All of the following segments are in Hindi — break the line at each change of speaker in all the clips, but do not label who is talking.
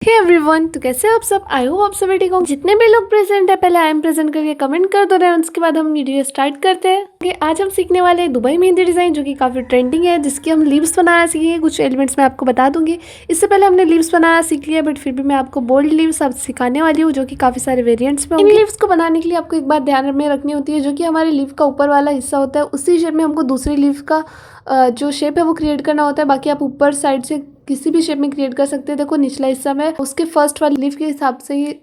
हे एवरीवन, तो कैसे हो आप सब। आई होप आप सब ठीक हो। जितने भी लोग प्रेजेंट है पहले आई एम प्रेजेंट करके कमेंट कर दो रहे, उसके बाद हम वीडियो स्टार्ट करते हैं। आज हम सीखने वाले हैं दुबई मेहंदी डिज़ाइन, जो कि काफ़ी ट्रेंडिंग है, जिसकी हम लीव्स बनाना सीखेंगे। कुछ एलिमेंट्स मैं आपको बता दूंगी। इससे पहले हमने लीव्स बनाना सीख लिया, बट फिर भी मैं आपको बोल्ड लीव्स अब सिखाने वाली हूँ, जो कि काफ़ी सारे वेरियंट्स में। इन लीव्स को बनाने के लिए आपको एक बात ध्यान में रखनी होती है, जो कि हमारे लीव का ऊपर वाला हिस्सा होता है, उसी शेप में हमको दूसरी लीव का जो शेप है वो क्रिएट करना होता है। बाकी आप ऊपर साइड से किसी भी शेप में क्रिएट कर सकते हैं। देखो निचला हिस्सा में उसके फर्स्ट वाली लीफ के हिसाब से ही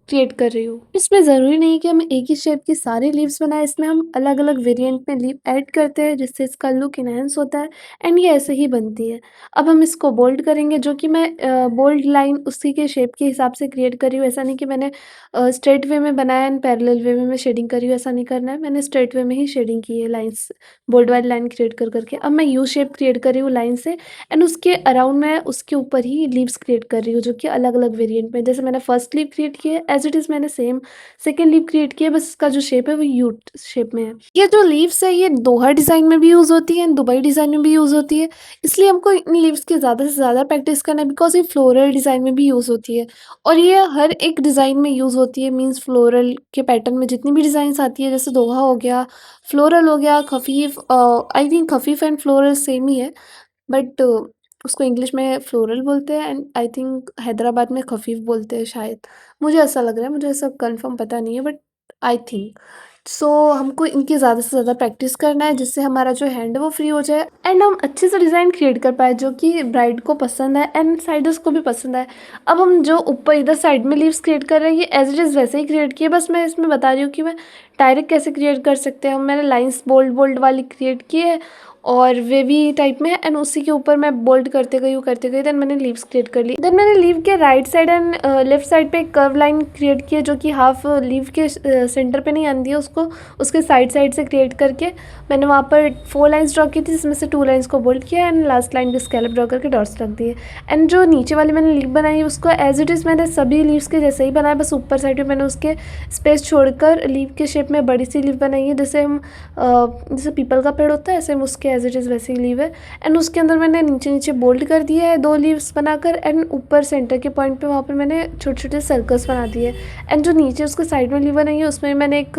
क्रिएट कर रही हूँ। इसमें ज़रूरी नहीं कि हम एक ही शेप की सारी लीव्स बनाएं, इसमें हम अलग अलग वेरिएंट में लीव ऐड करते हैं, जिससे इसका लुक इनहेंस होता है एंड ये ऐसे ही बनती है। अब हम इसको बोल्ड करेंगे, जो कि मैं बोल्ड लाइन उसी के शेप के हिसाब से क्रिएट कर रही हूँ। ऐसा नहीं कि मैंने स्ट्रेट वे में बनाया एंड पैरेलल वे में मैं शेडिंग कर रही हूँ, ऐसा नहीं करना है। मैंने स्ट्रेट वे में ही शेडिंग की है, लाइन्स बोल्ड वाली लाइन क्रिएट कर करके। अब मैं यू शेप क्रिएट कर रही हूँ लाइन से, एंड उसके अराउंड मैं उसके ऊपर ही लीव्स क्रिएट कर रही हूँ, जो कि अलग अलग वेरिएंट में। जैसे मैंने फर्स्ट लीव क्रिएट की है, एज इट इज़ मैंने सेम सेकेंड लीव क्रिएट की है, बस इसका जो शेप है वो यू शेप में है। ये जो लीव्स है ये दोहा डिज़ाइन में भी यूज़ होती है एंड दुबई डिज़ाइन में भी यूज़ होती है, इसलिए हमको इन लीव्स की ज़्यादा से ज़्यादा प्रैक्टिस करना है, बिकॉज ये फ्लोरल डिज़ाइन में भी यूज़ होती है और ये हर एक डिज़ाइन में यूज़ होती है। मीन्स फ्लोरल के पैटर्न में जितनी भी डिज़ाइंस आती है, जैसे दोहा हो गया, फ्लोरल हो गया, खफीफ, आई थिंक खफीफ एंड फ्लोरल सेम ही है, बट उसको इंग्लिश में फ्लोरल बोलते हैं एंड आई थिंक हैदराबाद में खफीफ बोलते हैं शायद। मुझे ऐसा लग रहा है, मुझे ऐसा कंफर्म पता नहीं है, बट आई थिंक सो। हमको इनकी ज़्यादा से ज़्यादा प्रैक्टिस करना है, जिससे हमारा जो हैंड है वो फ्री हो जाए एंड हम अच्छे से डिज़ाइन क्रिएट कर पाए, जो कि ब्राइड को पसंद है एंड साइडर्स को भी पसंद है। अब हम जो ऊपर इधर साइड में लीव्स क्रिएट कर रहे हैं, ये एज इट इज़ वैसे ही क्रिएट किए, बस मैं इसमें बता रही हूँ कि मैं डायरेक्ट कैसे क्रिएट कर सकते हैं। मैंने लाइन्स बोल्ड बोल्ड वाली क्रिएट की है और वेवी टाइप में, एंड उसी के ऊपर मैं बोल्ड करते गई, देन मैंने लीव्स क्रिएट कर ली। देन मैंने लीव के right side and left side पे एक कर्व लाइन क्रिएट की है, जो कि हाफ लीव के सेंटर पे नहीं आती है, उसको उसके साइड से क्रिएट करके मैंने वहाँ पर 4 लाइन्स ड्रॉ की थी, जिसमें से 2 लाइन्स को बोल्ड किया एंड लास्ट लाइन पे स्कैलप ड्रॉ करके डॉट्स रख दिए। एंड जो नीचे वाली मैंने लीव बनाई है उसको एज इट इज़ मैंने सभी लीव्स के जैसे ही बनाया, बस ऊपर साइड पे मैंने उसके स्पेस छोड़कर लीव के शेप में बड़ी सी लीव बनाई है, जैसे हम जैसे पीपल का पेड़ होता है ऐसे हम उसके एज इट इज़ वैसे ही लीव है। एंड उसके अंदर मैंने नीचे नीचे बोल्ड कर दिया है 2 लीव्स बनाकर, एंड ऊपर सेंटर के पॉइंट पे वहाँ पर मैंने छोटे छोटे सर्कल्स बना दिए। एंड जो नीचे उसके साइड में लीव बनाई है उसमें मैंने एक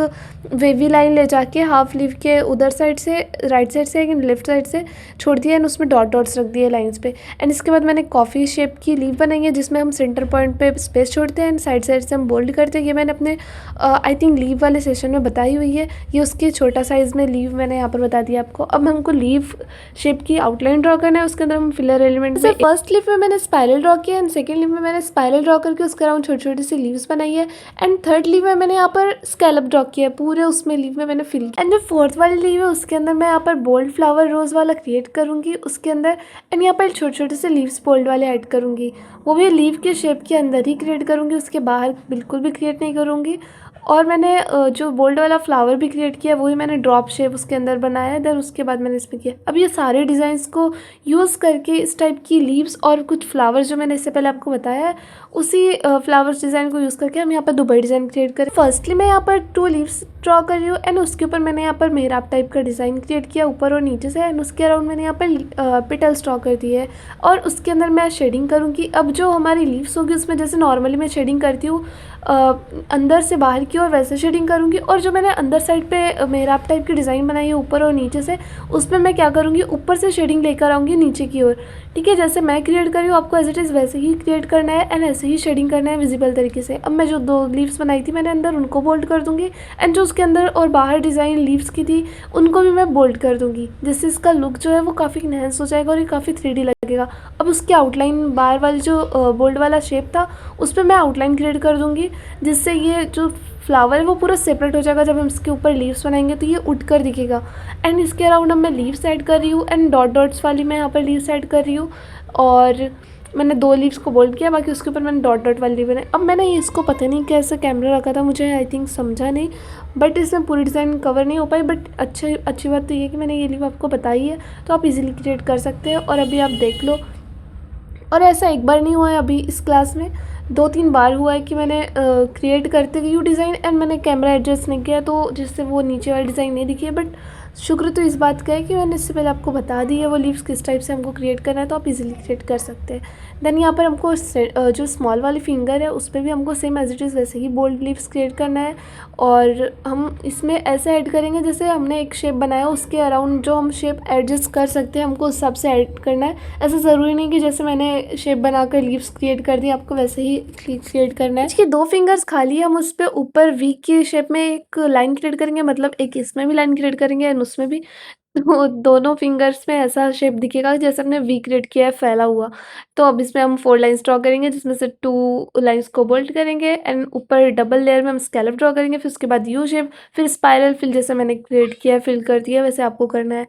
वेवी लाइन ले जाके हाफ लीव के उधर साइड से राइट साइड से लेफ्ट साइड से छोड़ दिया एंड उसमें डॉट डॉट्स रख दिए लाइंस पे। एंड इसके बाद मैंने कॉफ़ी शेप की लीव बनाई है, जिसमें हम सेंटर पॉइंट पे स्पेस छोड़ते हैं एंड साइड से हम बोल्ड करते हैं। ये मैंने अपने आई थिंक लीव वाले सेशन में बताई हुई है। ये उसकी छोटा साइज़ में लीव मैंने यहाँ पर बता दिया आपको। अब हमको लीव शेप की आउटलाइन ड्रॉ करना है, उसके अंदर हम फिलर एलिमेंट से फर्स्ट लीव में मैंने स्पाइरल ड्रॉ किया एंड सेकंड लीव में मैंने स्पाइरल ड्रॉ करके उसके अराउंड छोटी छोटी सी लीव्स बनाई है, एंड थर्ड लीव में मैंने यहाँ पर स्कैलप ड्रॉ किया है, पूरे उसमें लीव में मैंने फिल किया। एंड जो फोर्थ वाली लीव है उसके अंदर मैं यहाँ पर बोल्ड फ्लावर रोज वाला क्रिएट करूँगी उसके अंदर, एंड यहाँ पर छोटे छोटे से लीव्स बोल्ड वाले ऐड करूँगी, वो भी लीव के शेप के अंदर ही क्रिएट करूँगी, उसके बाहर बिल्कुल भी क्रिएट नहीं करूँगी। और मैंने जो बोल्ड वाला फ्लावर भी क्रिएट किया वही मैंने ड्रॉप शेप उसके अंदर बनाया है, देन उसके बाद मैंने इसमें किया। अब ये सारे डिज़ाइंस को यूज़ करके इस टाइप की लीव्स और कुछ फ्लावर्स जो मैंने इससे पहले आपको बताया है, उसी फ्लावर्स डिज़ाइन को यूज़ करके हम यहाँ पर दुबई डिज़ाइन क्रिएट करें। फर्स्टली मैं यहाँ पर 2 लीव्स ड्रॉ कर रही हूँ एंड उसके ऊपर मैंने यहाँ पर मेहराब टाइप का डिज़ाइन क्रिएट किया ऊपर और नीचे से, एंड उसके अराउंड मैंने यहाँ पर पेटल्स ड्रॉ कर दिए है और उसके अंदर मैं शेडिंग करूँगी। अब जो हमारी लीव्स होगी उसमें जैसे नॉर्मली मैं शेडिंग करती हूँ अंदर से बाहर की ओर, वैसे शेडिंग करूँगी। और जो मैंने अंदर साइड पे मेहराब टाइप की डिज़ाइन बनाई है ऊपर और नीचे से, उसमें मैं क्या करूँगी ऊपर से शेडिंग लेकर आऊँगी नीचे की ओर। ठीक है, जैसे मैं क्रिएट कर रही हूँ आपको एज इट इज़ वैसे ही क्रिएट करना है एंड ऐसे ही शेडिंग करना है विजिबल तरीके से। अब मैं जो 2 लीव्स बनाई थी मैंने अंदर उनको बोल्ड कर दूँगी, एंड जो उसके अंदर और बाहर डिज़ाइन लीव्स की थी उनको भी मैं बोल्ड कर दूँगी, जिससे इसका लुक जो है वो काफ़ी इनहेंस हो जाएगा और ये काफ़ी 3D लगेगा। अब उसकी आउटलाइन बाहर वाली जो बोल्ड वाला शेप था उस पर मैं आउटलाइन क्रिएट कर दूँगी, जिससे ये जो फ्लावर है वो पूरा सेपरेट हो जाएगा। जब हम इसके ऊपर लीव्स बनाएंगे तो ये उठ कर दिखेगा। एंड इसके अराउंड अब मैं लीव्स ऐड कर रही हूँ एंड डॉट डॉट्स वाली मैं यहाँ पर लीव्स ऐड कर रही हूँ, और मैंने 2 लीव्स को बोल्ड किया, बाकी उसके ऊपर मैंने डॉट डॉट वाली लीव बनाई। अब मैंने इसको पता नहीं कैसे कैमरा रखा था, मुझे आई थिंक समझा नहीं, बट इसमें पूरी डिज़ाइन कवर नहीं हो पाई। बट अच्छी बात तो ये कि मैंने ये लीव आपको बताई है, तो आप इजीली क्रिएट कर सकते हैं। और अभी आप देख लो, और ऐसा एक बार नहीं हुआ है, अभी इस क्लास में 2-3 बार हुआ है कि मैंने क्रिएट करते गई हूँ डिज़ाइन एंड मैंने कैमरा एडजस्ट नहीं किया, तो जिससे वो नीचे वाली डिज़ाइन नहीं दिखी है। बट शुक्र तो इस बात का है कि मैंने इससे पहले आपको बता दी है वो लीव्स किस टाइप से हमको क्रिएट करना है, तो आप इजीली क्रिएट कर सकते हैं। देन यहाँ पर हमको जो स्मॉल वाली फिंगर है उस पर भी हमको सेम एज इट इज़ वैसे ही बोल्ड लीव्स क्रिएट करना है। और हम इसमें ऐसे ऐड करेंगे जैसे हमने एक शेप बनाया उसके अराउंड जो हम शेप एडजस्ट कर सकते हैं हमको उस हिसाब से ऐड करना है। ऐसा ज़रूरी नहीं कि जैसे मैंने शेप बनाकर लीव्स क्रिएट कर दी आपको वैसे ही क्रिएट करना है। इसकी 2 फिंगर्स खाली हम उस पर ऊपर वी की शेप में एक लाइन क्रिएट करेंगे, मतलब एक इसमें भी लाइन क्रिएट करेंगे एंड उसमें भी। तो दोनों फिंगर्स में ऐसा शेप दिखेगा जैसे हमने वी क्रिएट किया है फैला हुआ। तो अब इसमें हम 4 लाइन्स ड्रॉ करेंगे जिसमें से 2 लाइन्स को बोल्ड करेंगे एंड ऊपर डबल लेयर में हम स्कैलप ड्रॉ करेंगे, फिर उसके बाद यू शेप, फिर स्पाइरल, फिर जैसे मैंने क्रिएट किया है फिल कर दिया वैसे आपको करना है।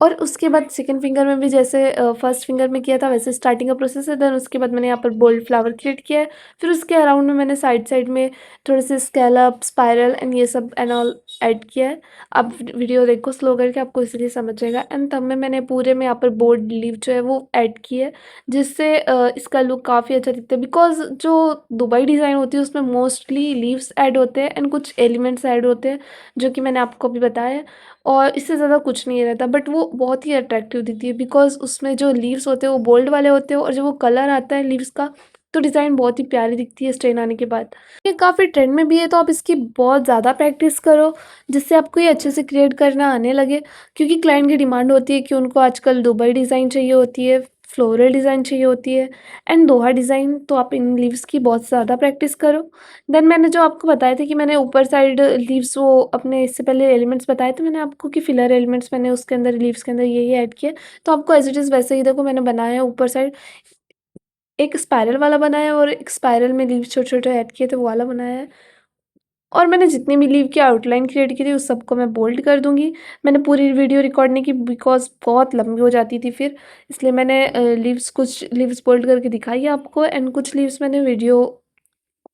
और उसके बाद सेकंड फिंगर में भी जैसे फर्स्ट फिंगर में किया था वैसे स्टार्टिंग का प्रोसेस है। देन उसके बाद मैंने यहाँ पर बोल्ड फ्लावर क्रिएट किया है, फिर उसके अराउंड में मैंने साइड में थोड़े से स्कैलप, स्पाइरल एंड ये सब एंड ऑल ऐड किया है। आप वीडियो देखो स्लो करके, आपको इसलिए समझ जाएगा। एंड तब में मैंने पूरे में यहाँ पर बोल्ड लीव जो है वो ऐड की है जिससे इसका लुक काफ़ी अच्छा दिखता है। बिकॉज जो दुबई डिज़ाइन होती है उसमें मोस्टली लीव्स ऐड होते हैं एंड कुछ एलिमेंट्स ऐड होते हैं जो कि मैंने आपको अभी बताया है, और इससे ज़्यादा कुछ नहीं रहता। बट वो बहुत ही अट्रैक्टिव दिखती है बिकॉज उसमें जो लीव्स होते हैं वो बोल्ड वाले होते हैं और जब वो कलर आता है लीव्स का तो डिज़ाइन बहुत ही प्यारी दिखती है स्ट्रेन आने के बाद। ये काफ़ी ट्रेंड में भी है तो आप इसकी बहुत ज़्यादा प्रैक्टिस करो जिससे आपको ये अच्छे से क्रिएट करना आने लगे, क्योंकि क्लाइंट की डिमांड होती है कि उनको आजकल दुबई डिज़ाइन चाहिए होती है, फ्लोरल डिज़ाइन चाहिए होती है एंड दोहा डिज़ाइन। तो आप इन लीव्स की बहुत ज़्यादा प्रैक्टिस करो। देन मैंने जो आपको बताया था कि मैंने ऊपर साइड लीव्स वो अपने इससे पहले एलिमेंट्स बताए थे मैंने आपको कि फिलर एलिमेंट्स मैंने उसके अंदर लीव्स के अंदर ये ऐड किया। तो आपको एज इट इज़ वैसे ही देखो मैंने बनाया है ऊपर साइड एक स्पाइरल वाला बनाया है और एक स्पाइरल में लीव्स छोटे-छोटे ऐड किए थे वो वाला बनाया है। और मैंने जितनी भी लीव की आउटलाइन क्रिएट की थी उस सबको मैं बोल्ड कर दूँगी। मैंने पूरी वीडियो रिकॉर्ड नहीं की बिकॉज़ बहुत लंबी हो जाती थी फिर, इसलिए मैंने कुछ लीव्स बोल्ड करके दिखाई है आपको एंड कुछ लीव्स मैंने वीडियो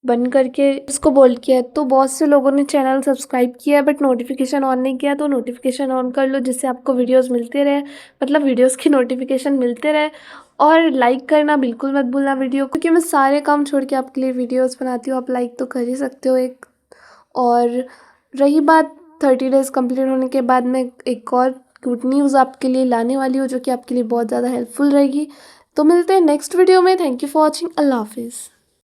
बंद करके उसको बोल्ड किया है। तो बहुत से लोगों ने चैनल सब्सक्राइब किया है बट नोटिफिकेशन ऑन नहीं किया, तो नोटिफिकेशन ऑन कर लो जिससे आपको वीडियोस मिलते रहे, मतलब वीडियोस की नोटिफिकेशन मिलते रहे। और लाइक करना बिल्कुल मत भूलना वीडियो को, क्योंकि मैं सारे काम छोड़ के आपके लिए वीडियोस बनाती हूँ, आप लाइक तो कर ही सकते हो एक। और रही बात 30 डेज़ कंप्लीट होने के बाद मैं एक और गुड न्यूज़ आपके लिए लाने वाली हूँ जो कि आपके लिए बहुत ज़्यादा हेल्पफुल रहेगी। तो मिलते हैं नेक्स्ट वीडियो में। Thank you for watching. अल्लाह हाफिज़।